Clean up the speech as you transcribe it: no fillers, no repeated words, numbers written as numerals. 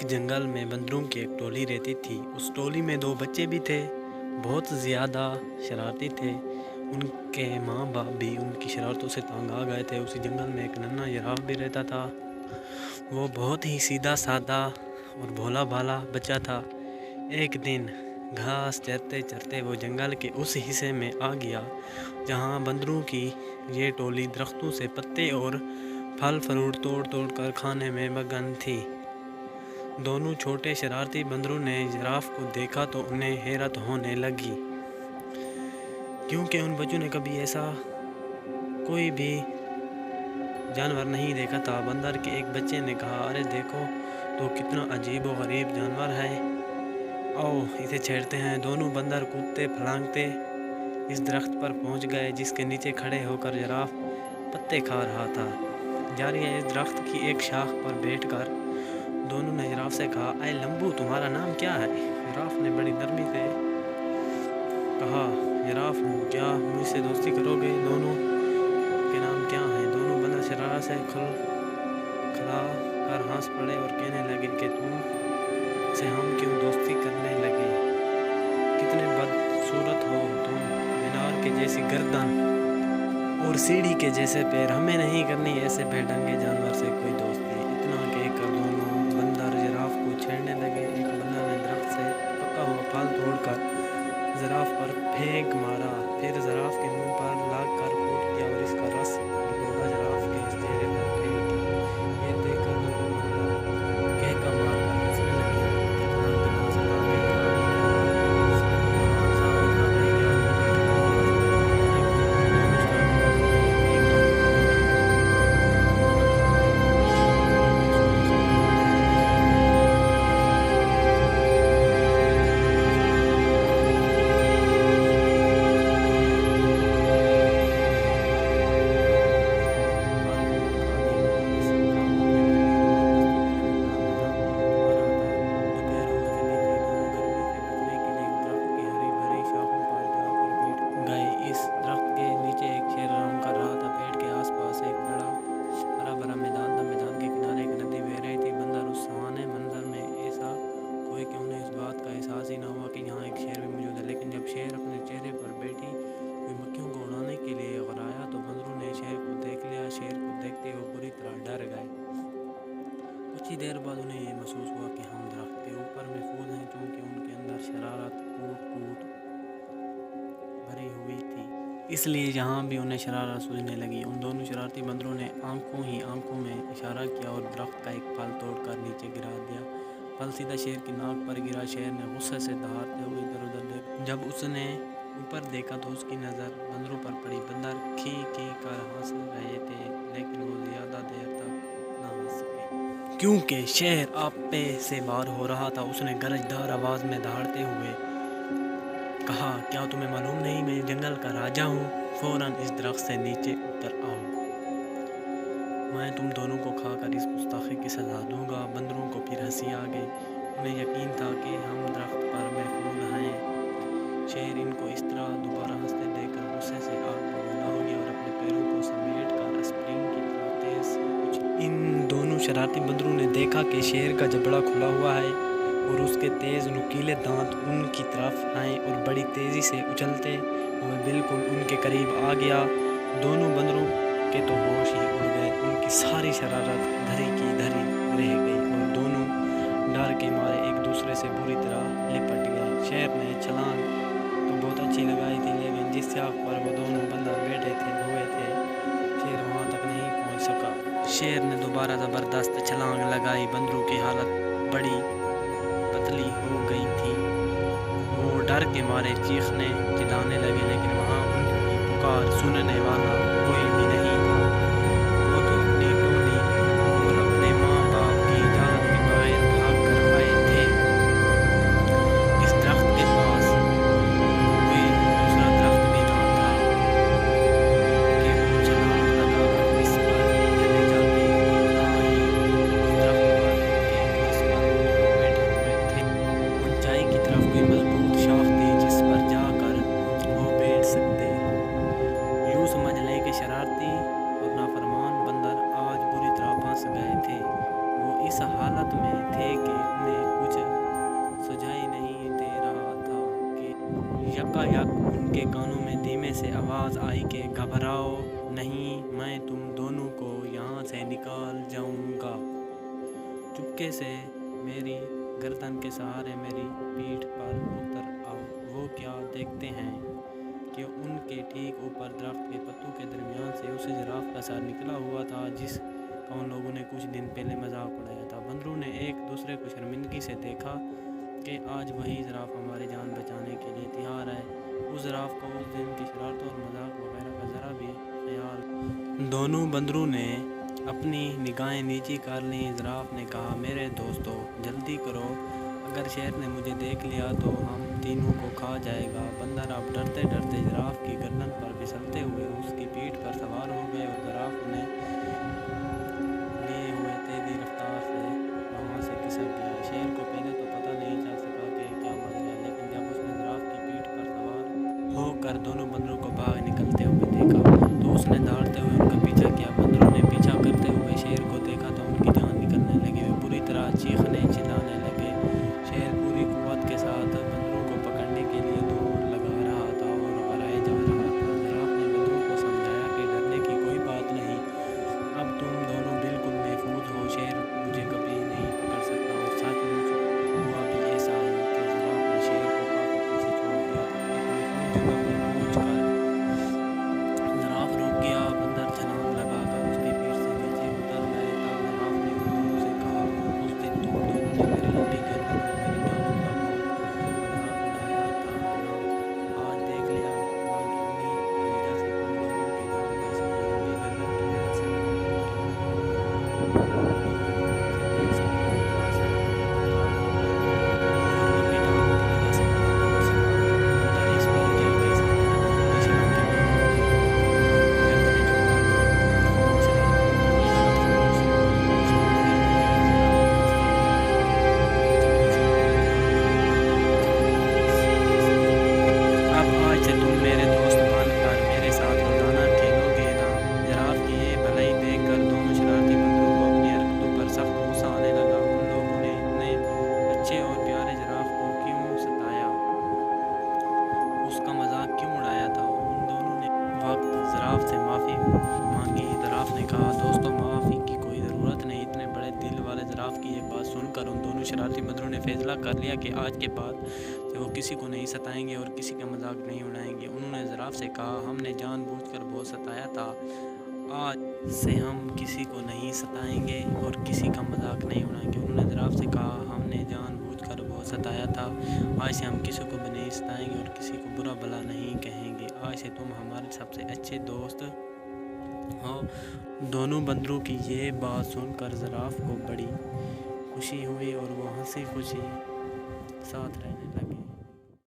जंगल में बंदरों की एक टोली रहती थी। उस टोली में 2 बच्चे भी थे, बहुत ज़्यादा शरारती थे। उनके माँ बाप भी उनकी शरारतों से तंग आ गए थे। उसी जंगल में एक नन्हा जिराफ भी रहता था। वो बहुत ही सीधा साधा और भोला भाला बच्चा था। एक दिन घास चरते चरते वो जंगल के उस हिस्से में आ गया जहाँ बंदरों की ये टोली दरख्तों से पत्ते और फल फ्रूट तोड़ तोड़ कर खाने में मगन थी। दोनों छोटे शरारती बंदरों ने जिराफ को देखा तो उन्हें हैरत होने लगी, क्योंकि उन बच्चों ने कभी ऐसा कोई भी जानवर नहीं देखा था। बंदर के एक बच्चे ने कहा, अरे देखो तो कितना अजीब और गरीब जानवर है, आओ इसे छेड़ते हैं। दोनों बंदर कूदते फलांगते इस दरख्त पर पहुंच गए जिसके नीचे खड़े होकर जिराफ पत्ते खा रहा था। जारिया इस दरख्त की एक शाख पर बैठकर दोनों ने जिराफ से कहा, अय लंबू तुम्हारा नाम क्या है? जिराफ ने बड़ी नरमी से कहा, जिराफ हूँ, क्या मुझसे दोस्ती करोगे? दोनों के नाम क्या हैं? दोनों बंदर शरारत से खड़ा कर हंस पड़े और कहने लगे कि तुम से हम क्यों दोस्ती करने लगे? कितने बदसूरत हो तुम, मीनार के जैसी गर्दन और सीढ़ी के जैसे पैर, हमें नहीं करनी ऐसे बेढंगे जानवर से कोई दोस्ती। इतना कहकर दोनों बंदर जिराफ को छेड़ने लगे। एक बंदर ने दरख्त से पका हुआ फल तोड़कर जिराफ पर फेंक मारा, फिर जिराफ के मुंह पर लाग कर फूट दिया और इसका रस और गोला जिराफ के चेहरे पर फेंक दिया। ये देखकर दोनों बंदर कहका मारकर हंसने लगे। कितना दिमाग चला गया, कुछ ही देर बाद उन्हें यह महसूस हुआ कि हम दरख्त के ऊपर महफूज हैं, क्योंकि उनके अंदर शरारत कूट कूट भरी हुई थी। इसलिए जहाँ भी उन्हें शरारत सूझने लगी, उन दोनों शरारती बंदरों ने आंखों में इशारा किया और दरख्त का एक फल तोड़कर नीचे गिरा दिया। फल सीधा शेर की नाक पर गिरा। शेर ने गुस्से से दहाड़ते हुए इधर उधर देखा। जब उसने ऊपर देखा तो उसकी नज़र बंदरों पर पड़ी। बंदर खी कर हंस रहे थे, लेकिन वो ज़्यादा देर तक ना हंस सके, क्योंकि शेर आपे से बाहर हो रहा था। उसने गरजदार आवाज़ में दहाड़ते हुए कहा, क्या तुम्हें मालूम नहीं मैं जंगल का राजा हूँ? फौरन इस दरख्त से नीचे उतर आओ, मैं तुम दोनों को खाकर इस गुस्ताखी की सज़ा दूंगा। बंदरों को फिर हंसी आ गई। उन्हें यकीन था कि हम दरख्त पर महफूज हैं। शेर इनको इस तरह दोबारा हंसते देखकर गुस्से से आग बबूला हो गया और अपने पैरों को समेट कर स्प्रिंग की तरह तेज उछला। इन दोनों शरारती बंदरों ने देखा कि शेर का जबड़ा खुला हुआ है और उसके तेज़ नुकीले दांत उनकी तरफ आए और बड़ी तेज़ी से उछलते हुए बिल्कुल उनके करीब आ गया। दोनों बंदरों के तो होश ही उड़ गए। उनकी सारी शरारत धरी की धरी रह गई और दोनों डर के मारे एक दूसरे से बुरी तरह लिपट गए। शेर ने छलांग तो बहुत अच्छी लगाई थी, लेकिन जिस शाख पर वो दोनों बंदर बैठे हुए थे, शेर वहाँ तक नहीं पहुँच सका। शेर ने दोबारा ज़बरदस्त छलांग लगाई। बंदरों की हालत बड़ी पतली हो गई थी। वो डर के मारे चीखने चिल्लाने लगे, लेकिन वहाँ उनकी पुकार सुनने वाला कोई भी नहीं था। वो तो अपनी टोली और अपने माँ बाप की इजाज़त के बगैर भाग कर आए थे। इस दरख्त के पास कोई दूसरा दरख्त भी ना था कि वो छलांग लगाकर इस पर चले जाते, और ना ही उस दरख्त पर कि जिस पर वो बैठे हुए थे। ऊंचाई की तरफ कोई मजबूत शाख थी जिस पर जाकर वो बैठ सकते। यूँ समझ लें कि शरारती यकायक उनके कानों में धीमे से आवाज़ आई कि घबराओ नहीं, मैं तुम दोनों को यहाँ से निकाल जाऊँगा। चुपके से मेरी गर्दन के सहारे मेरी पीठ पर उतर आओ। वो क्या देखते हैं कि उनके ठीक ऊपर दरख्त के पत्तों के दरमियान से उस जिराफ का सर निकला हुआ था जिसका उन लोगों ने कुछ दिन पहले मजाक उड़ाया था। बंदरों ने एक दूसरे को शर्मिंदगी से देखा कि आज वही जिराफ हमारी जान बचाने के लिए तैयार है। उस जिराफ को उस दिन की शरारतों और मजाक वगैरह का ज़रा भी ख्याल। दोनों बंदरों ने अपनी निगाहें नीची कर ली। जिराफ ने कहा, मेरे दोस्तों जल्दी करो, अगर शेर ने मुझे देख लिया तो हम तीनों को खा जाएगा। बंदर अब डरते डरते जिराफ की गर्दन पर फिसलते हुए उसकी पीठ पर सवार हो गए और जिराफ उन्हें लिए हुए तेज़ी रफ्तार से वहाँ से खिसक गया। शेर को पहले तो पता नहीं चल सका कि क्या मसला है, लेकिन जब उसने जिराफ की पीठ पर सवार होकर दोनों बंदरों को बाहर निकलते हुए देखा तो उसने दौड़ते हुए उनका पीछा किया। बंदरों ने पीछा करते हुए शेर को देखा तो उनकी जान निकलने लगी। वे बुरी तरह चीखने चिल्लाने लगे। शेर पूरी कुव्वत के साथ बंदरों को पकड़ने के लिए दौड़ लगा रहा था और हराए जा रहा था। जिराफ ने बंदरों को समझाया कि डरने की कोई बात नहीं, अब तुम दोनों बिल्कुल महफूज हो। शेर मुझे कभी नहीं पकड़ सकता। और सचमुच हुआ भी ऐसा ही कि जिराफ ने शेर को काफ़ी पीछे छोड़ दिया था। एक महफूज जगह पर पहुंचकर जिराफ रुक गया। बंदर छलांग लगाकर उसकी पीठ से नीचे उतर गए। तब जिराफ ने उन दोनों से कहा, उस दिन तुम दोनों ने मेरी लंबी गर्दन और मेरी टांगों का बहुत मजाक उड़ाया था। आज देख लिया ना कि उन्हीं की वजह से हम लोगों की जान बच गई। लंबी गर्दन की वजह से हम देख सकते हैं कहाँ से और लंबी टांगों की वजह से कहाँ पहुँच सका। बंदर इस पर क्या कह सकता है। लंबी छलांग के बाद गर्दनें अब आज से तुम मेरे दोस्त बनकर मेरे साथ रोजाना खेलोगे ना। जिराफ की ये भलाई देखकर दोनों शरारती बंदरों को अपनी हरकतों पर सख्त गुस्सा आने लगा। उन लोगों ने इतने अच्छे और प्यारे जिराफ को क्यों सताया, उसका मजाक क्यों उड़ाया था। उन दोनों ने वक्त जिराफ से माफ़ी मांगी। जिराफ ने कहा, दोस्तों माफ़ी की कोई ज़रूरत नहीं। इतने बड़े दिल वाले जिराफ की ये बात सुनकर उन दोनों शरारती बंदरों ने फैसला कर लिया कि आज के बाद से वो किसी को नहीं सताएंगे और किसी का मजाक नहीं उड़ाएंगे। उन्होंने जिराफ से कहा, हमने जानबूझकर बहुत सताया था, आज से हम किसी को नहीं सताएंगे और किसी का मजाक नहीं उड़ाएंगे। उन्होंने जिराफ से कहा, हमने जानबूझकर बहुत सताया था, आज से हम किसी को भी नहीं सताएंगे और किसी को बुरा भला नहीं कहेंगे। आज से तुम हमारे सबसे अच्छे दोस्त हो। दोनों बंदरों की ये बात सुनकर जिराफ को बड़ी खुशी हुई और वो हंसी खुशी साथ रहने लगे।